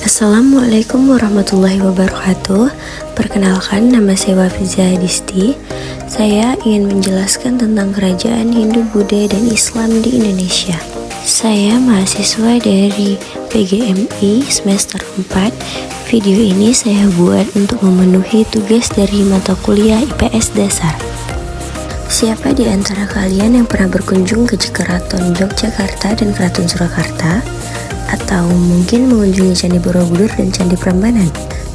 Assalamualaikum warahmatullahi wabarakatuh. Perkenalkan, nama saya Wafiza Disti. Saya ingin menjelaskan tentang kerajaan Hindu, Buddha, dan Islam di Indonesia. Saya mahasiswa dari PGMI semester 4. Video ini saya buat untuk memenuhi tugas dari mata kuliah IPS dasar. Siapa di antara kalian yang pernah berkunjung ke Keraton Yogyakarta dan Keraton Surakarta? Atau mungkin mengunjungi Candi Borobudur dan Candi Prambanan?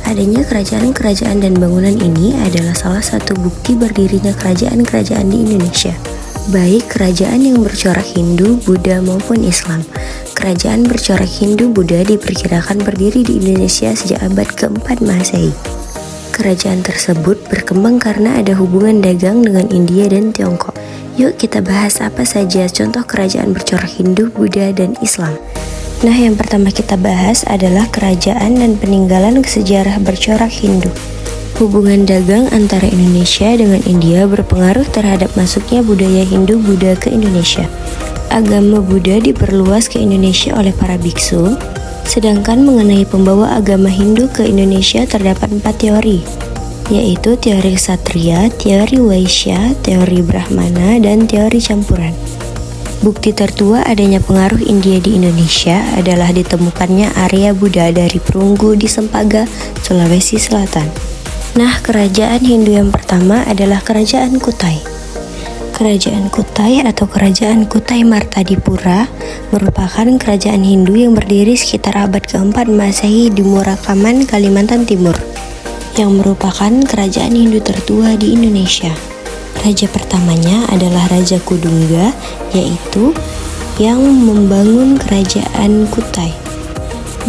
Adanya kerajaan-kerajaan dan bangunan ini adalah salah satu bukti berdirinya kerajaan-kerajaan di Indonesia. Baik kerajaan yang bercorak Hindu, Buddha maupun Islam. Kerajaan bercorak Hindu, Buddha diperkirakan berdiri di Indonesia sejak abad ke-4 Masehi. Kerajaan tersebut berkembang karena ada hubungan dagang dengan India dan Tiongkok. Yuk kita bahas apa saja contoh kerajaan bercorak Hindu, Buddha, dan Islam. Nah, yang pertama kita bahas adalah kerajaan dan peninggalan sejarah bercorak Hindu. Hubungan dagang antara Indonesia dengan India berpengaruh terhadap masuknya budaya Hindu Buddha ke Indonesia. Agama Buddha diperluas ke Indonesia oleh para biksu, sedangkan mengenai pembawa agama Hindu ke Indonesia terdapat 4 teori, yaitu teori Ksatria, teori Waisya, teori Brahmana, dan teori campuran. Bukti tertua adanya pengaruh India di Indonesia adalah ditemukannya Arya Buddha dari Perunggu di Sempaga, Sulawesi Selatan. Nah, kerajaan Hindu yang pertama adalah Kerajaan Kutai. Kerajaan Kutai atau Kerajaan Kutai Martadipura merupakan kerajaan Hindu yang berdiri sekitar abad ke-4 Masehi di Murakaman, Kalimantan Timur, yang merupakan kerajaan Hindu tertua di Indonesia. Raja pertamanya adalah Raja Kudungga, yaitu yang membangun kerajaan Kutai.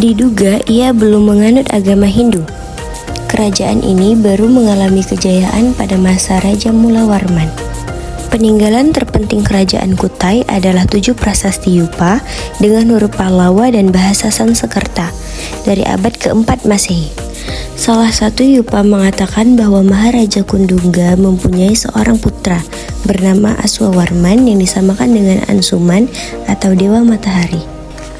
Diduga ia belum menganut agama Hindu. Kerajaan ini baru mengalami kejayaan pada masa Raja Mulawarman. Peninggalan terpenting kerajaan Kutai adalah 7 prasasti Yupa dengan huruf Pallawa dan bahasa Sanskerta dari abad ke-4 Masehi. Salah satu Yupa mengatakan bahwa Maharaja Kundungga mempunyai seorang putra bernama Aswawarman yang disamakan dengan Ansuman atau Dewa Matahari.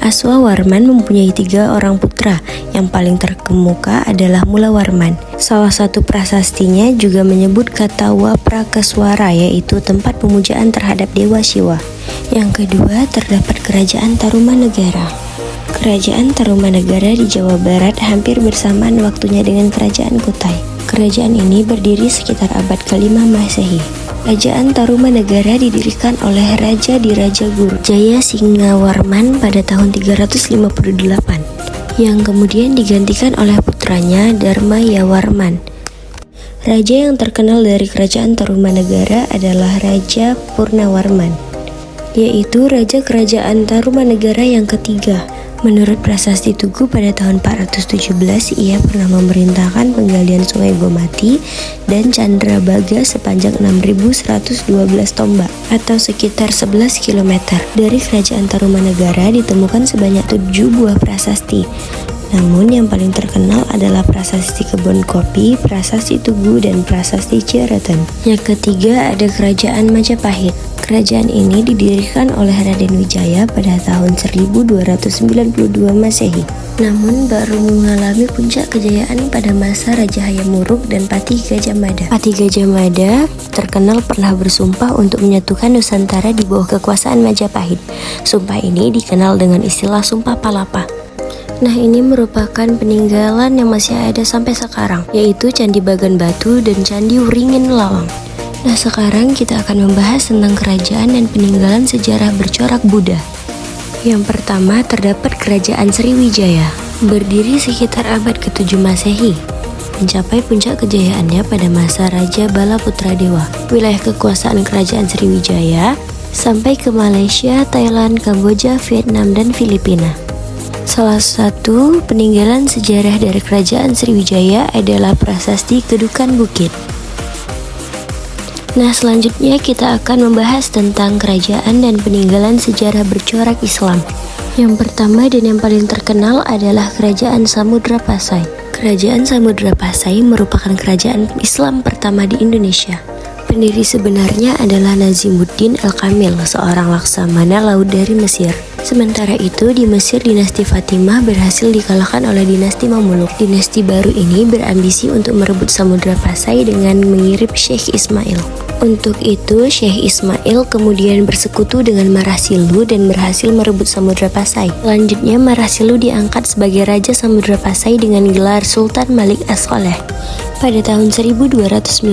Aswawarman mempunyai 3 orang putra, yang paling terkemuka adalah Mulawarman. Salah satu prasastinya juga menyebut kata Waprakeswara, yaitu tempat pemujaan terhadap Dewa Siwa. Yang kedua terdapat Kerajaan Tarumanegara. Kerajaan Tarumanegara di Jawa Barat hampir bersamaan waktunya dengan Kerajaan Kutai. Kerajaan ini berdiri sekitar abad ke-5 Masehi. Kerajaan Tarumanegara didirikan oleh Raja Diraja Guru Jaya Singawarman pada tahun 358, yang kemudian digantikan oleh putranya Dharma Yawarman. Raja yang terkenal dari Kerajaan Tarumanegara adalah Raja Purnawarman, yaitu Raja Kerajaan Tarumanegara yang ketiga. Menurut prasasti Tugu, pada tahun 417 ia pernah memerintahkan penggalian Sungai Gomati dan Candrabaga sepanjang 6.112 tombak atau sekitar 11 km. Dari Kerajaan Tarumanegara ditemukan sebanyak 7 buah prasasti. Namun yang paling terkenal adalah prasasti Kebon Kopi, prasasti Tugu, dan prasasti Ciaratan. Yang ketiga ada Kerajaan Majapahit. Kerajaan ini didirikan oleh Raden Wijaya pada tahun 1292 Masehi. Namun baru mengalami puncak kejayaan pada masa Raja Hayam Wuruk dan Patih Gajah Mada. Patih Gajah Mada terkenal pernah bersumpah untuk menyatukan Nusantara di bawah kekuasaan Majapahit. Sumpah ini dikenal dengan istilah Sumpah Palapa. Nah, ini merupakan peninggalan yang masih ada sampai sekarang, yaitu Candi Bagan Batu dan Candi Wringin Lawang. Nah, sekarang kita akan membahas tentang kerajaan dan peninggalan sejarah bercorak Buddha. Yang pertama terdapat Kerajaan Sriwijaya, berdiri sekitar abad ke-7 Masehi, mencapai puncak kejayaannya pada masa Raja Balaputradewa. Wilayah kekuasaan Kerajaan Sriwijaya sampai ke Malaysia, Thailand, Kamboja, Vietnam, dan Filipina. Salah satu peninggalan sejarah dari Kerajaan Sriwijaya adalah prasasti Kedukan Bukit. Nah, selanjutnya kita akan membahas tentang kerajaan dan peninggalan sejarah bercorak Islam. Yang pertama dan yang paling terkenal adalah Kerajaan Samudra Pasai. Kerajaan Samudra Pasai merupakan kerajaan Islam pertama di Indonesia. Pendiri sebenarnya adalah Nazimuddin Al-Kamil, seorang laksamana laut dari Mesir. Sementara itu, di Mesir dinasti Fatimah berhasil dikalahkan oleh dinasti Mamluk. Dinasti baru ini berambisi untuk merebut Samudra Pasai dengan mengirim Syekh Ismail. Untuk itu, Syekh Ismail kemudian bersekutu dengan Marasilu dan berhasil merebut Samudra Pasai. Selanjutnya, Marasilu diangkat sebagai Raja Samudra Pasai dengan gelar Sultan Malik As-Saleh. Pada tahun 1297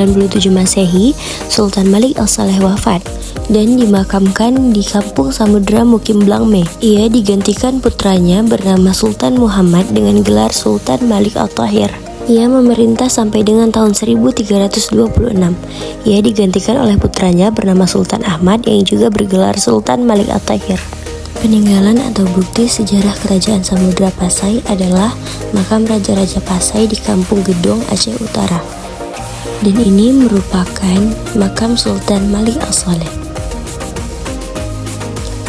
Masehi, Sultan Malik As-Saleh wafat dan dimakamkan di Kampung Samudra Mukim Blangme. Ia digantikan putranya bernama Sultan Muhammad dengan gelar Sultan Malik At-Tahir. Ia memerintah sampai dengan tahun 1326. Ia digantikan oleh putranya bernama Sultan Ahmad yang juga bergelar Sultan Malik At-Tahir. Peninggalan atau bukti sejarah Kerajaan Samudra Pasai adalah makam Raja-Raja Pasai di Kampung Gedong, Aceh Utara. Dan ini merupakan makam Sultan Malik As-Saleh.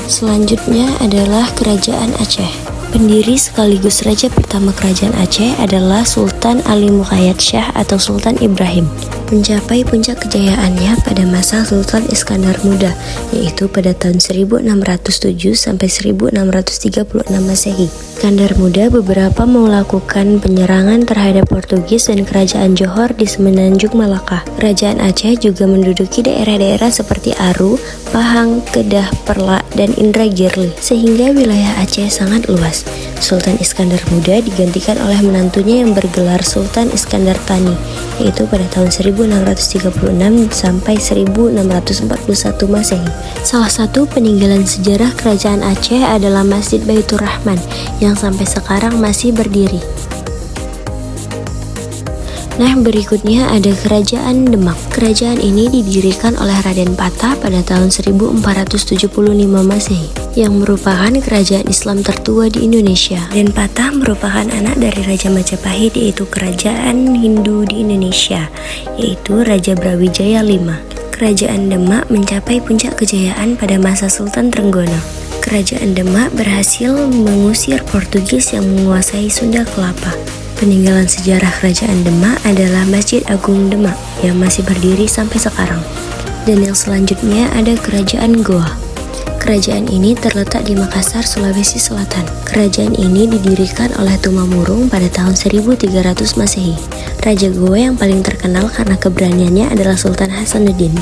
Selanjutnya adalah Kerajaan Aceh. Pendiri sekaligus raja pertama Kerajaan Aceh adalah Sultan Ali Muqayyad Shah atau Sultan Ibrahim. Mencapai puncak kejayaannya pada masa Sultan Iskandar Muda, yaitu pada tahun 1607 sampai 1636 Masehi. Iskandar Muda beberapa melakukan penyerangan terhadap Portugis dan Kerajaan Johor di Semenanjung Malaka. Kerajaan Aceh juga menduduki daerah-daerah seperti Aru, Pahang, Kedah, Perlak, dan Indragiri, sehingga wilayah Aceh sangat luas. Sultan Iskandar Muda digantikan oleh menantunya yang bergelar Sultan Iskandar Thani, yaitu pada tahun 1636 sampai 1641 Masehi. Salah satu peninggalan sejarah Kerajaan Aceh adalah Masjid Baitur Rahman yang sampai sekarang masih berdiri. Nah, berikutnya ada Kerajaan Demak. Kerajaan ini didirikan oleh Raden Patah pada tahun 1475 Masehi, yang merupakan kerajaan Islam tertua di Indonesia. Raden Patah merupakan anak dari Raja Majapahit, yaitu Kerajaan Hindu di Indonesia, yaitu Raja Brawijaya V. Kerajaan Demak mencapai puncak kejayaan pada masa Sultan Trenggono. Kerajaan Demak berhasil mengusir Portugis yang menguasai Sunda Kelapa. Peninggalan sejarah Kerajaan Demak adalah Masjid Agung Demak yang masih berdiri sampai sekarang. Dan yang selanjutnya ada Kerajaan Goa. Kerajaan ini terletak di Makassar, Sulawesi Selatan. Kerajaan ini didirikan oleh Tumamurung pada tahun 1300 Masehi. Raja Goa yang paling terkenal karena keberaniannya adalah Sultan Hasanuddin.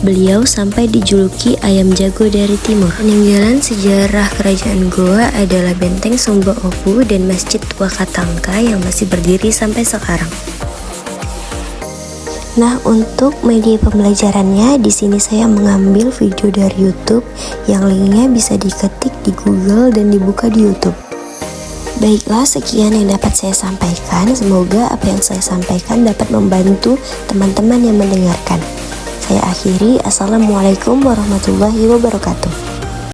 Beliau sampai dijuluki ayam jago dari timur. Peninggalan sejarah Kerajaan Goa adalah Benteng Sumba Opu dan Masjid Tua Katangka yang masih berdiri sampai sekarang. Nah, untuk media pembelajarannya, di sini saya mengambil video dari YouTube yang linknya bisa diketik di Google dan dibuka di YouTube. Baiklah, sekian yang dapat saya sampaikan. Semoga apa yang saya sampaikan dapat membantu teman-teman yang mendengarkan. Saya akhiri, Assalamualaikum warahmatullahi wabarakatuh.